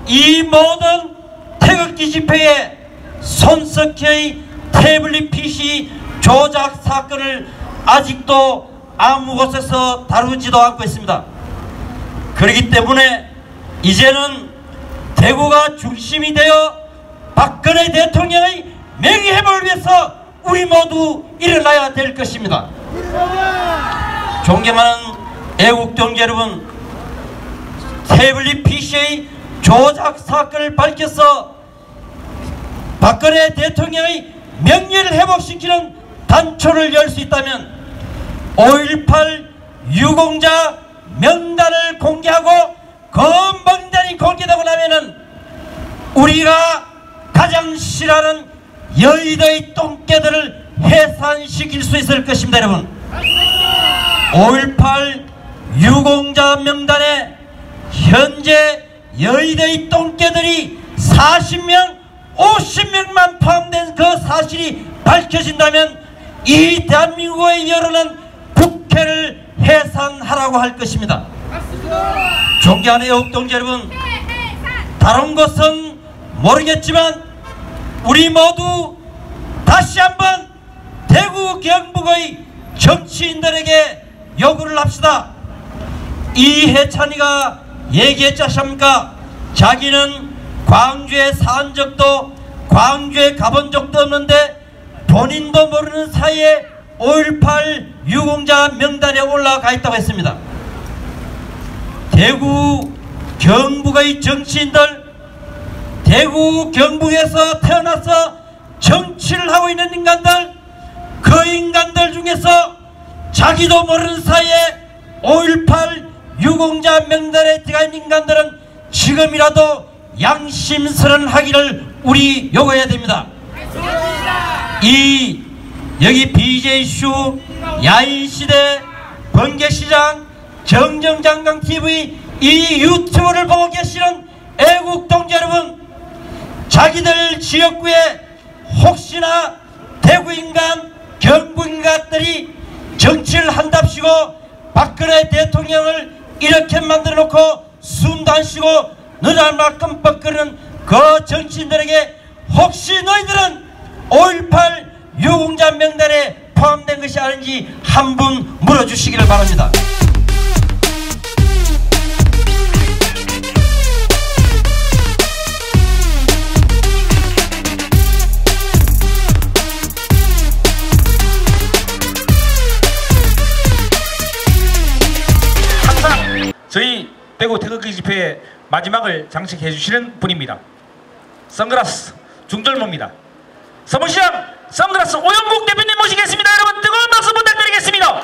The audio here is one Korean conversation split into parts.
이 모든 태극기 집회에 손석희의 태블릿 PC 조작 사건을 아직도 아무 곳에서 다루지도 않고 있습니다. 그렇기 때문에 이제는 대구가 중심이 되어 박근혜 대통령의 명예회복을 위해서 우리 모두 일어나야 될 것입니다. 존경하는 애국동지 여러분, 태블릿 PC의 조작 사건을 밝혀서 박근혜 대통령의 명예를 회복시키는 단초를 열 수 있다면 5.18 유공자 명단을 공개하고 그 명단이 공개되고 나면은 우리가 가장 싫어하는 여의도의 똥개들을 해산시킬 수 있을 것입니다. 여러분, 5.18 유공자 명단에 현재 여의도의 똥개들이 40명 50명만 포함된 그 사실이 밝혀진다면 이 대한민국의 여론은 국회를 해산하라고 할 것입니다. 존경하는 애국동지 여러분, 다른 것은 모르겠지만 우리 모두 다시 한번 대구 경북의 정치인들에게 요구를 합시다. 이해찬이가 얘기했지 않습니까? 자기는 광주에 산 적도 광주에 가본 적도 없는데 본인도 모르는 사이에 5.18 유공자 명단에 올라가 있다고 했습니다. 대구 경북의 정치인들, 대구 경북에서 태어나서 정치를 하고 있는 인간들, 그 인간들 중에서 자기도 모르는 사이에 5.18 유공자 명단에 들어가 있는 인간들은 지금이라도 양심스런하기를 우리 요구해야 됩니다. 여기 BJ쇼, 야인시대, 번개시장, 정정장강TV 이 유튜브를 보고 계시는 애국동지 여러분, 자기들 지역구에 혹시나 대구인간, 경북인간들이 정치를 한답시고 박근혜 대통령을 이렇게 만들어 놓고 숨도 안 쉬고 너랄만 끔뻑거리는 그 정치인들에게 혹시 너희들은 5.18 유공자 명단에 포함된 것이 아닌지 한 분 물어주시기를 바랍니다. 항상 저희 대구 태극기 집회의 마지막을 장식해 주시는 분입니다. 선글라스 중절모입니다. 서문시장 선글라스 오영국 대표님 모시겠습니다. 여러분 뜨거운 박수 부탁드리겠습니다.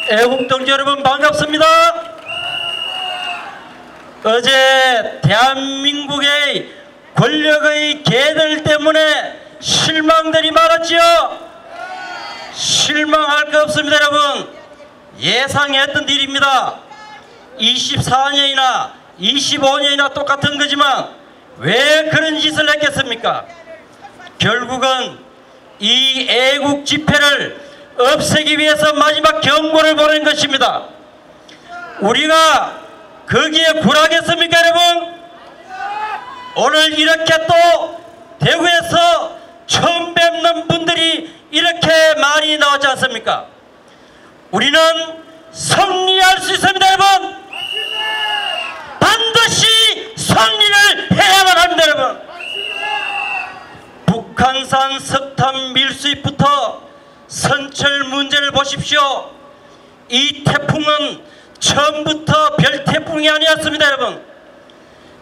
애국동지 여러분 반갑습니다. 어제 대한민국의 권력의 개들 때문에 실망들이 많았지요. 실망할 거 없습니다. 여러분, 예상했던 일입니다. 24년이나 25년이나 똑같은 거지만 왜 그런 짓을 했겠습니까? 결국은 이 애국 집회를 없애기 위해서 마지막 경고를 보낸 것입니다. 우리가 거기에 굴하겠습니까? 여러분, 오늘 이렇게 또 대구에서 처음 뵙는 분들이 이렇게 많이 나왔지 않습니까? 우리는 승리할 수 있습니다. 여러분, 반드시 승리를 해야만 합니다. 여러분, 북한산 석탄 밀수입부터 선철 문제를 보십시오. 이 태풍은 처음부터 별 태풍이 아니었습니다. 여러분,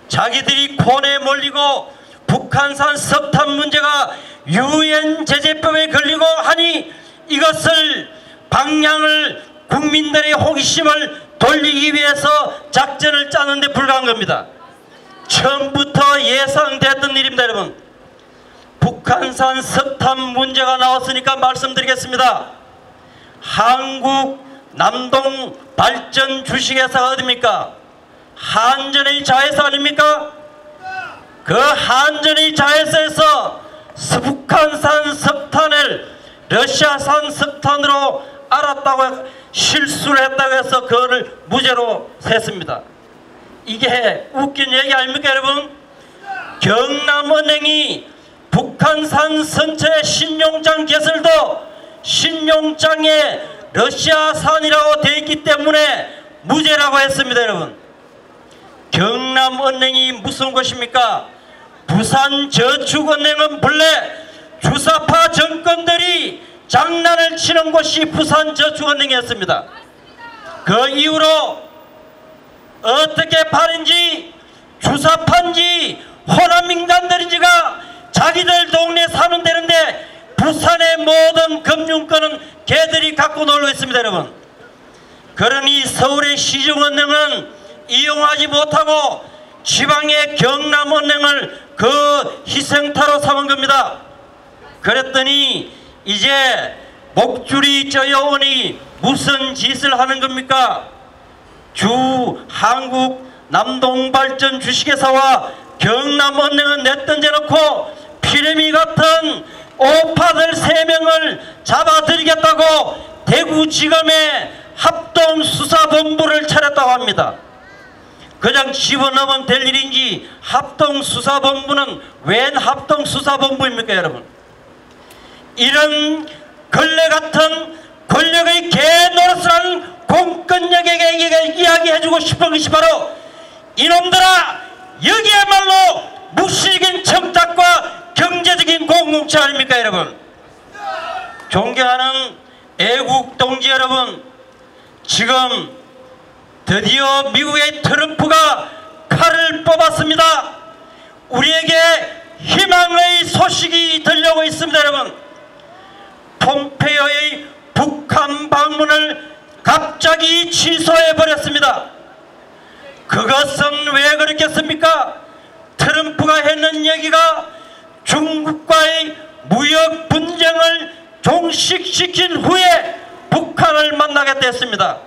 자기들이 콘에 몰리고 북한산 석탄 문제가 유엔 제재법에 걸리고 하니 이것을 방향을 국민들의 호기심을 돌리기 위해서 작전을 짜는데 불과한 겁니다. 처음부터 예상됐던 일입니다. 여러분, 북한산 석탄 문제가 나왔으니까 말씀드리겠습니다. 한국 남동 발전 주식회사가 어디입니까? 한전의 자회사 아닙니까? 그 한전의 자회사에서 북한산 석탄을 러시아산 석탄으로 알았다고 실수를 했다고 해서 그거를 무죄로 셌습니다. 이게 웃긴 얘기 아닙니까 여러분? 경남은행이 북한산 선체 신용장 개설도 신용장에 러시아산이라고 되어 있기 때문에 무죄라고 했습니다. 여러분, 경남은행이 무슨 것입니까? 부산저축은행은 본래 주사파 정권들이 장난을 치는 곳이 부산저축은행이었습니다. 그 이후로 어떻게 파는지 주사파인지 호남인간들인지가 자기들 동네 사는 데는데 부산의 모든 금융권은 걔들이 갖고 놀고 있습니다. 여러분, 그러니 서울의 시중은행은 이용하지 못하고 지방의 경남은행을 그 희생타로 삼은 겁니다. 그랬더니 이제 목줄이 쪄여오니 무슨 짓을 하는 겁니까? 한국 남동발전 주식회사와 경남은행은 내던져놓고 피레미 같은 오파들 3명을 잡아들이겠다고 대구지검에 합동수사본부를 차렸다고 합니다. 그냥 집어넣으면 될 일인지 합동수사본부는 웬 합동수사본부입니까 여러분? 이런 걸레 같은 권력의 개노릇을 하는 공권력에게 이야기해주고 싶은 것이 바로 이놈들아, 여기야말로 무식인 청탁과 경제적인 공동체 아닙니까 여러분? 존경하는 애국 동지 여러분, 지금 드디어 미국의 트럼프가 칼을 뽑았습니다. 우리에게 희망의 소식이 들려오고 있습니다. 여러분, 폼페이오의 북한 방문을 갑자기 취소해버렸습니다. 그것은 왜 그렇겠습니까? 트럼프가 했는 얘기가 중국과의 무역 분쟁을 종식시킨 후에 북한을 만나겠다 했습니다.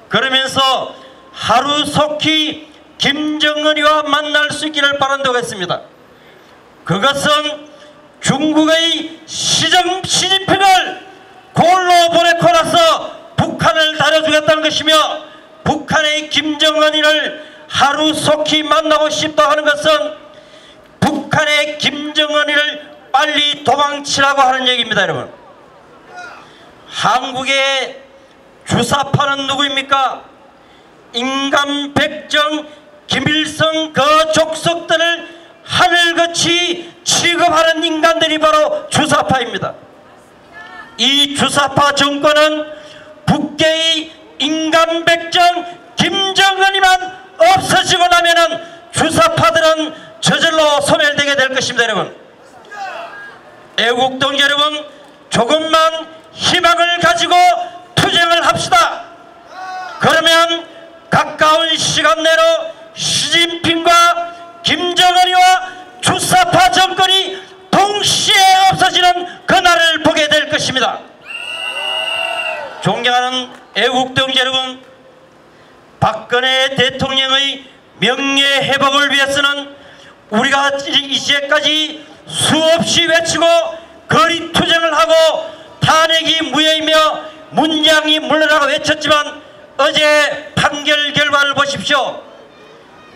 그러면서 하루속히 김정은이와 만날 수 있기를 바란다고 했습니다. 그것은 중국의 시진핑을 골로 보내고 나서 북한을 다려주겠다는 것이며, 북한의 김정은이를 하루속히 만나고 싶다 하는 것은 북한의 김정은이를 빨리 도망치라고 하는 얘기입니다. 여러분, 한국의 주사파는 누구입니까? 임금백정, 김일성 그 족속들을 하늘같이 취급하는 인간들이 바로 주사파입니다. 이 주사파 정권은 북계의 임금백정 김정은이만 없어지고 나면은 주사파들은 저절로 소멸되게 될 것입니다. 여러분, 애국동 여러분, 조금만 희망을 가지고 투쟁을 합시다. 그러면 가까운 시간 내로 시진핑과 김정은이와 주사파 정권이 동시에 없어지는 그날을 보게 될 것입니다. 존경하는 애국동 여러분, 박근혜 대통령의 명예회복을 위해서는 우리가 이제까지 수없이 외치고 거리투쟁을 하고 탄핵이 무효이며 문장이 물러나고 외쳤지만 어제 판결 결과를 보십시오.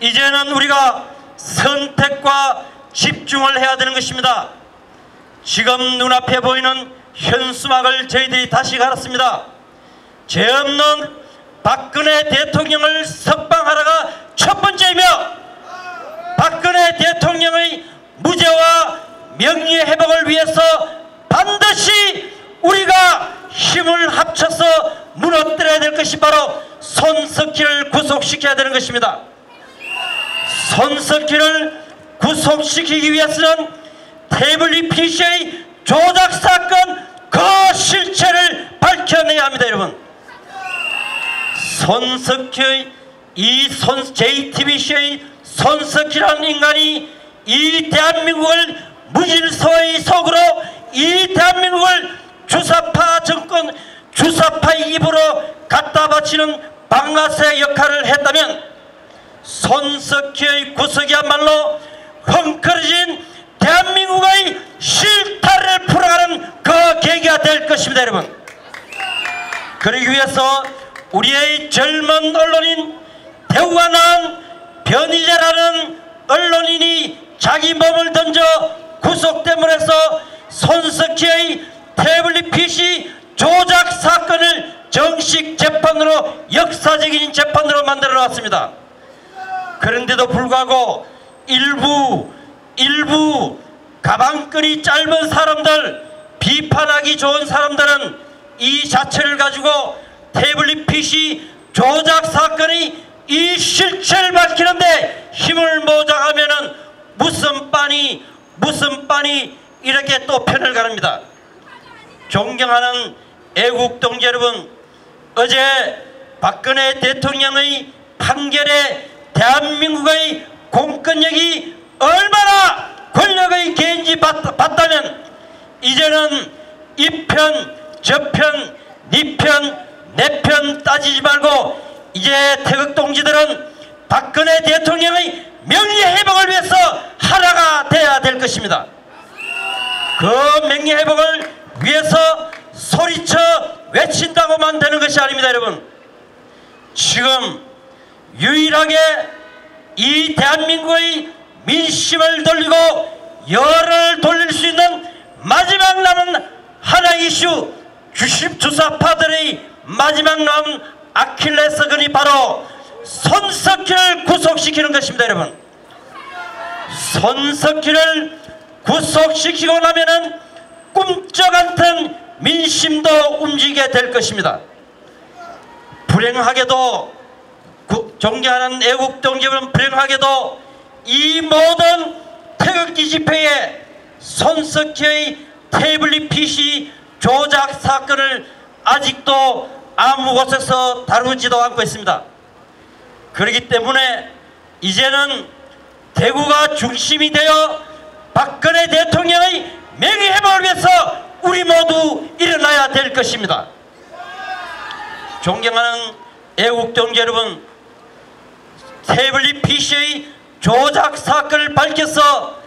이제는 우리가 선택과 집중을 해야 되는 것입니다. 지금 눈앞에 보이는 현수막을 저희들이 다시 갈았습니다. 죄 없는 박근혜 대통령을 석방하라가 첫 번째이며, 박근혜 대통령의 무죄와 명예회복을 위해서 반드시 우리가 힘을 합쳐서 무너뜨려야 될 것이 바로 손석희를 구속시켜야 되는 것입니다. 손석희를 구속시키기 위해서는 태블릿 PC의 조작 사건 그 실체를 밝혀내야 합니다. 여러분, 손석희, JTBC의 손석희라는 인간이 이 대한민국을 무질서의 속으로, 이 대한민국을 주사파 정권, 주사파의 입으로 갖다 바치는 방아쇠 역할을 했다면 손석희의 구속이야말로 헝클어진 대한민국의 실타래를 풀어가는 그 계기가 될 것입니다. 여러분, 그러기 위해서 우리의 젊은 언론인 대구가 낳은 변희재라는 언론인이 자기 몸을 던져 구속됨으로써 손석희의 태블릿 PC 조작 사건을 정식 재판으로, 역사적인 재판으로 만들어 놨습니다. 그런데도 불구하고 일부 가방끈이 짧은 사람들, 비판하기 좋은 사람들은 이 자체를 가지고 태블릿 PC 조작 사건이 이 실체를 밝히는데 힘을 모자하면은 무슨 빤이 이렇게 또 편을 가릅니다. 존경하는 애국 동지 여러분, 어제 박근혜 대통령의 판결에 대한민국의 공권력이 얼마나 권력의 개인지 봤다면 이제는 이편 저편 니편 내편 따지지 말고 이제 태극 동지들은 박근혜 대통령의 명예회복을 위해서 하나가 돼야 될 것입니다. 그 명예회복을 위해서 소리쳐 외친다고만 되는 것이 아닙니다. 여러분, 지금 유일하게 이 대한민국의 민심을 돌리고 열을 돌릴 수 있는 마지막 남은 하나의 이슈, 주사파들의 마지막 남은 아킬레스건이 바로 손석희를 구속시키는 것입니다. 여러분, 손석희를 구속시키고 나면은 꿈쩍 않던 민심도 움직이게 될 것입니다. 불행하게도 존경하는 애국동지들은 불행하게도 이 모든 태극기 집회에 손석희의 태블릿 PC 조작 사건을 아직도 아무 곳에서 다루지도 않고 있습니다. 그렇기 때문에 이제는 대구가 중심이 되어 박근혜 대통령의 명예회복을 위해서 우리 모두 일어나야 될 것입니다. 존경하는 애국동지 여러분, 태블릿 PC의 조작 사건을 밝혀서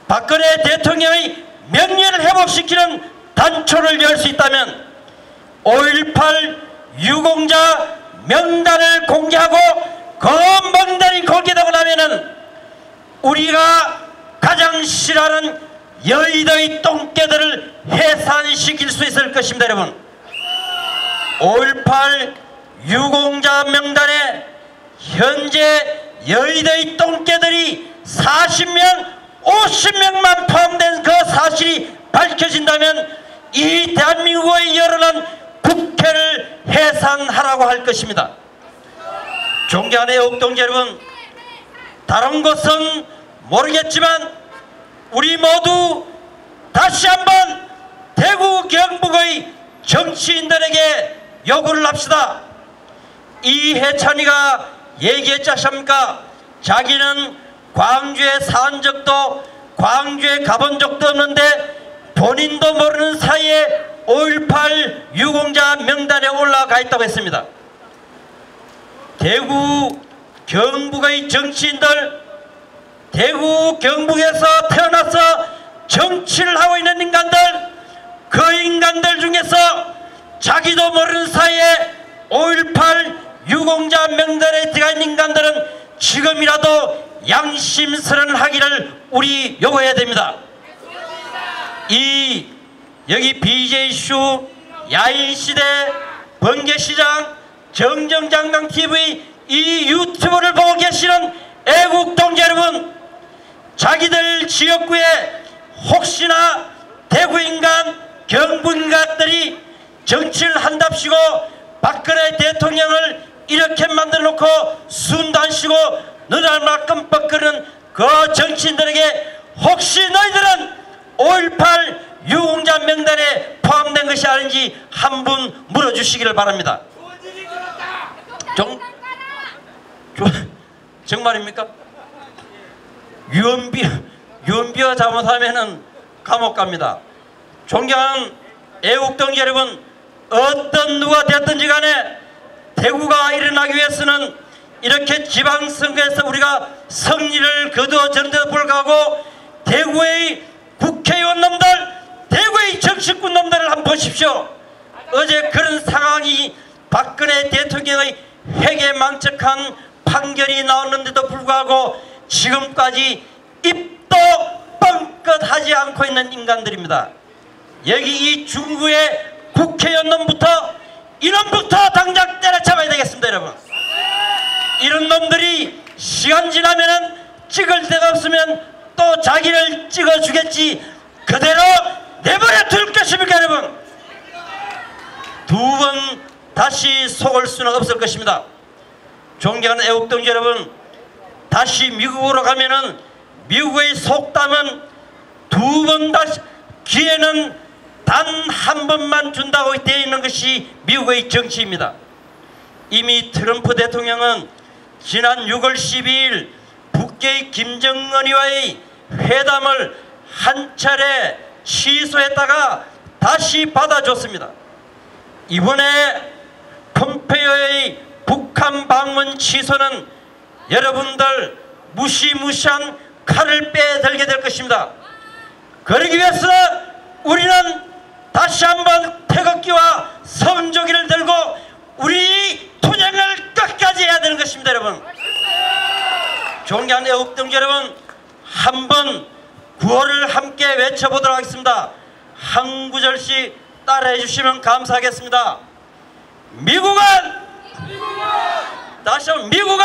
박근혜 대통령의 명예를 회복시키는 단초를 열 수 있다면 5.18 유공자 명단을 공개하고 그 명단이 공개되고 나면은 우리가 가장 싫어하는 여의도의 똥개들을 해산시킬 수 있을 것입니다. 여러분, 5.18 유공자 명단에 현재 여의도의 똥개들이 40명 50명만 포함된 그 사실이 밝혀진다면 이 대한민국의 여론은 국회를 해산하라고 할 것입니다. 존경하는 애국동지 여러분, 다른 것은 모르겠지만 우리 모두 다시 한번 대구 경북의 정치인들에게 요구를 합시다. 이해찬이가 얘기했지 않습니까? 자기는 광주에 산 적도 광주에 가본 적도 없는데 본인도 모르는 사이에 5.18 유공자 명단에 올라가 있다고 했습니다. 대구 경북의 정치인들, 대구 경북에서 태어나서 정치를 하고 있는 인간들, 그 인간들 중에서 자기도 모르는 사이에 5.18 유공자 명단에 들어가 있는 인간들은 지금이라도 양심스러운 하기를 우리 요구해야 됩니다. 여기 BJ쇼, 야인시대, 번개시장, 정정장강TV 이 유튜브를 보고 계시는 애국동지 여러분, 자기들 지역구에 혹시나 대구인간, 경북인간들이 정치를 한답시고 박근혜 대통령을 이렇게 만들어놓고 숨도 안 쉬고 눈알만 끔뻑거리는 그 정치인들에게 혹시 너희들은 5.18 유공자 명단에 포함된 것이 아닌지 한 분 물어주시기를 바랍니다. 정말입니까? 유언비어 잘못하면은 감옥 갑니다. 존경하는 애국동지 여러분, 어떤 누가 됐든지 간에 대구가 일어나기 위해서는 이렇게 지방선거에서 우리가 승리를 거두어졌는데도 불구하고 대구의 국회의원 놈들, 대구의 정치꾼 놈들을 한번 보십시오. 어제 그런 상황이 박근혜 대통령의 회개망측한 판결이 나왔는데도 불구하고 지금까지 입도 뻥끗하지 않고 있는 인간들입니다. 여기 이 중구의 국회의원 놈부터 이놈부터 당장 때려잡아야 되겠습니다. 여러분, 이런 놈들이 시간 지나면은 찍을 데가 없으면 또 자기를 찍어주겠지 그대로 내버려 둘 것입니까? 여러분, 두 번 다시 속을 수는 없을 것입니다. 존경하는 애국동지 여러분, 다시 미국으로 가면은 미국의 속담은 두 번 다시 기회는 단 한 번만 준다고 되어 있는 것이 미국의 정치입니다. 이미 트럼프 대통령은 지난 6월 12일 북계의 김정은이와의 회담을 한 차례 취소했다가 다시 받아줬습니다. 이번에 폼페이오의 북한 방문 취소는 여러분들 무시무시한 칼을 빼들게 될 것입니다. 그러기 위해서 우리는 다시 한번 태극기와 성조기를 들고 우리 투쟁을 끝까지 해야 되는 것입니다. 여러분, 존경하는 애국동지 여러분, 한번 구호를 함께 외쳐보도록 하겠습니다. 한 구절씩 따라해 주시면 감사하겠습니다. 미국은, 다시 한번 미국은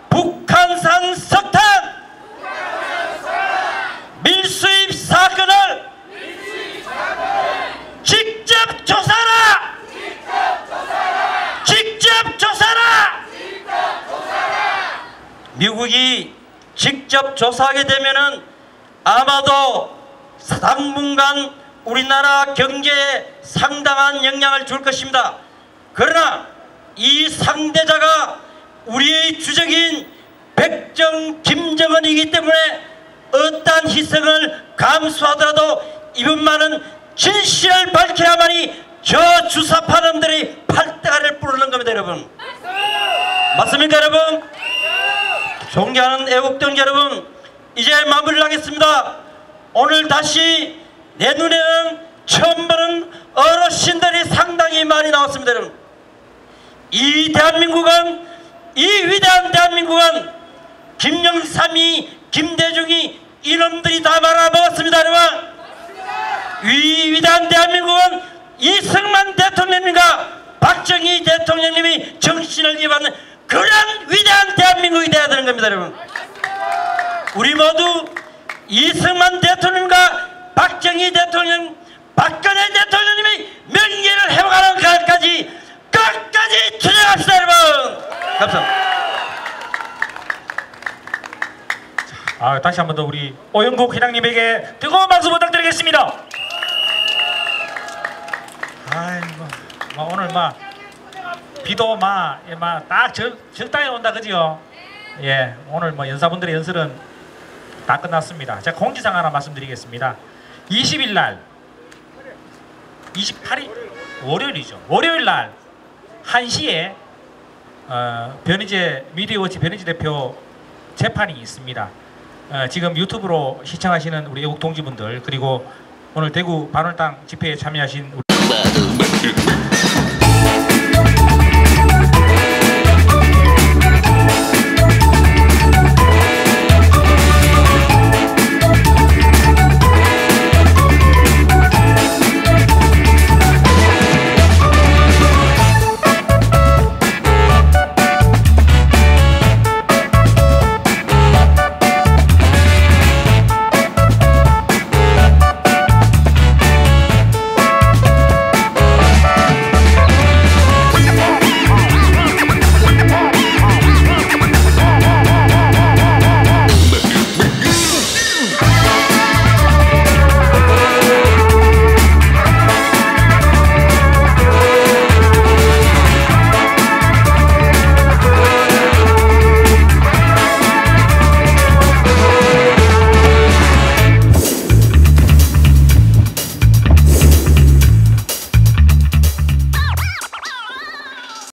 북한산 석탄 밀수입 사건을 직접 조사라! 직접 조사라! 미국이 직접 조사하게 되면은 아마도 당분간 우리나라 경제에 상당한 영향을 줄 것입니다. 그러나 이 상대자가 우리의 주적인 백정 김정은이기 때문에 어떠한 희생을 감수하더라도 이분만은 진실을 밝혀야만이 저 주사파놈들이 팔대가리를 부르는 겁니다. 여러분, 맞습니까? 여러분, 존경하는 애국동지 여러분, 이제 마무리를 하겠습니다. 오늘 다시 내 눈에는 처음 보는 어르신들이 상당히 많이 나왔습니다. 여러분, 이 대한민국은, 이 위대한 대한민국은 김영삼이, 김대중이 이놈들이 다 말아먹었습니다. 여러분, 이 위대한 대한민국은 이승만 대통령님과 박정희 대통령님이 정신을 기반한 그런 위대한 대한민국이 되어야 되는 겁니다. 여러분, 우리 모두 이승만 대통령과 박정희 대통령, 박근혜 대통령님이 명예를 회복하는 그날까지 끝까지 투쟁합시다. 여러분, 감사합니다. 다시 한 번 더 우리 오영국 회장님에게 뜨거운 박수 부탁드리겠습니다. 아이고, 오늘 비도 딱 적당히 온다, 그지요? 예, 오늘 연사분들의 연설은 다 끝났습니다. 제가 공지사항 하나 말씀드리겠습니다. 20일 날, 28일 월요일이죠. 월요일 날 1시에 변희재 미디어워치 변희재 대표 재판이 있습니다. 지금 유튜브로 시청하시는 우리 애국 동지분들, 그리고 오늘 대구 반월당 집회에 참여하신 우리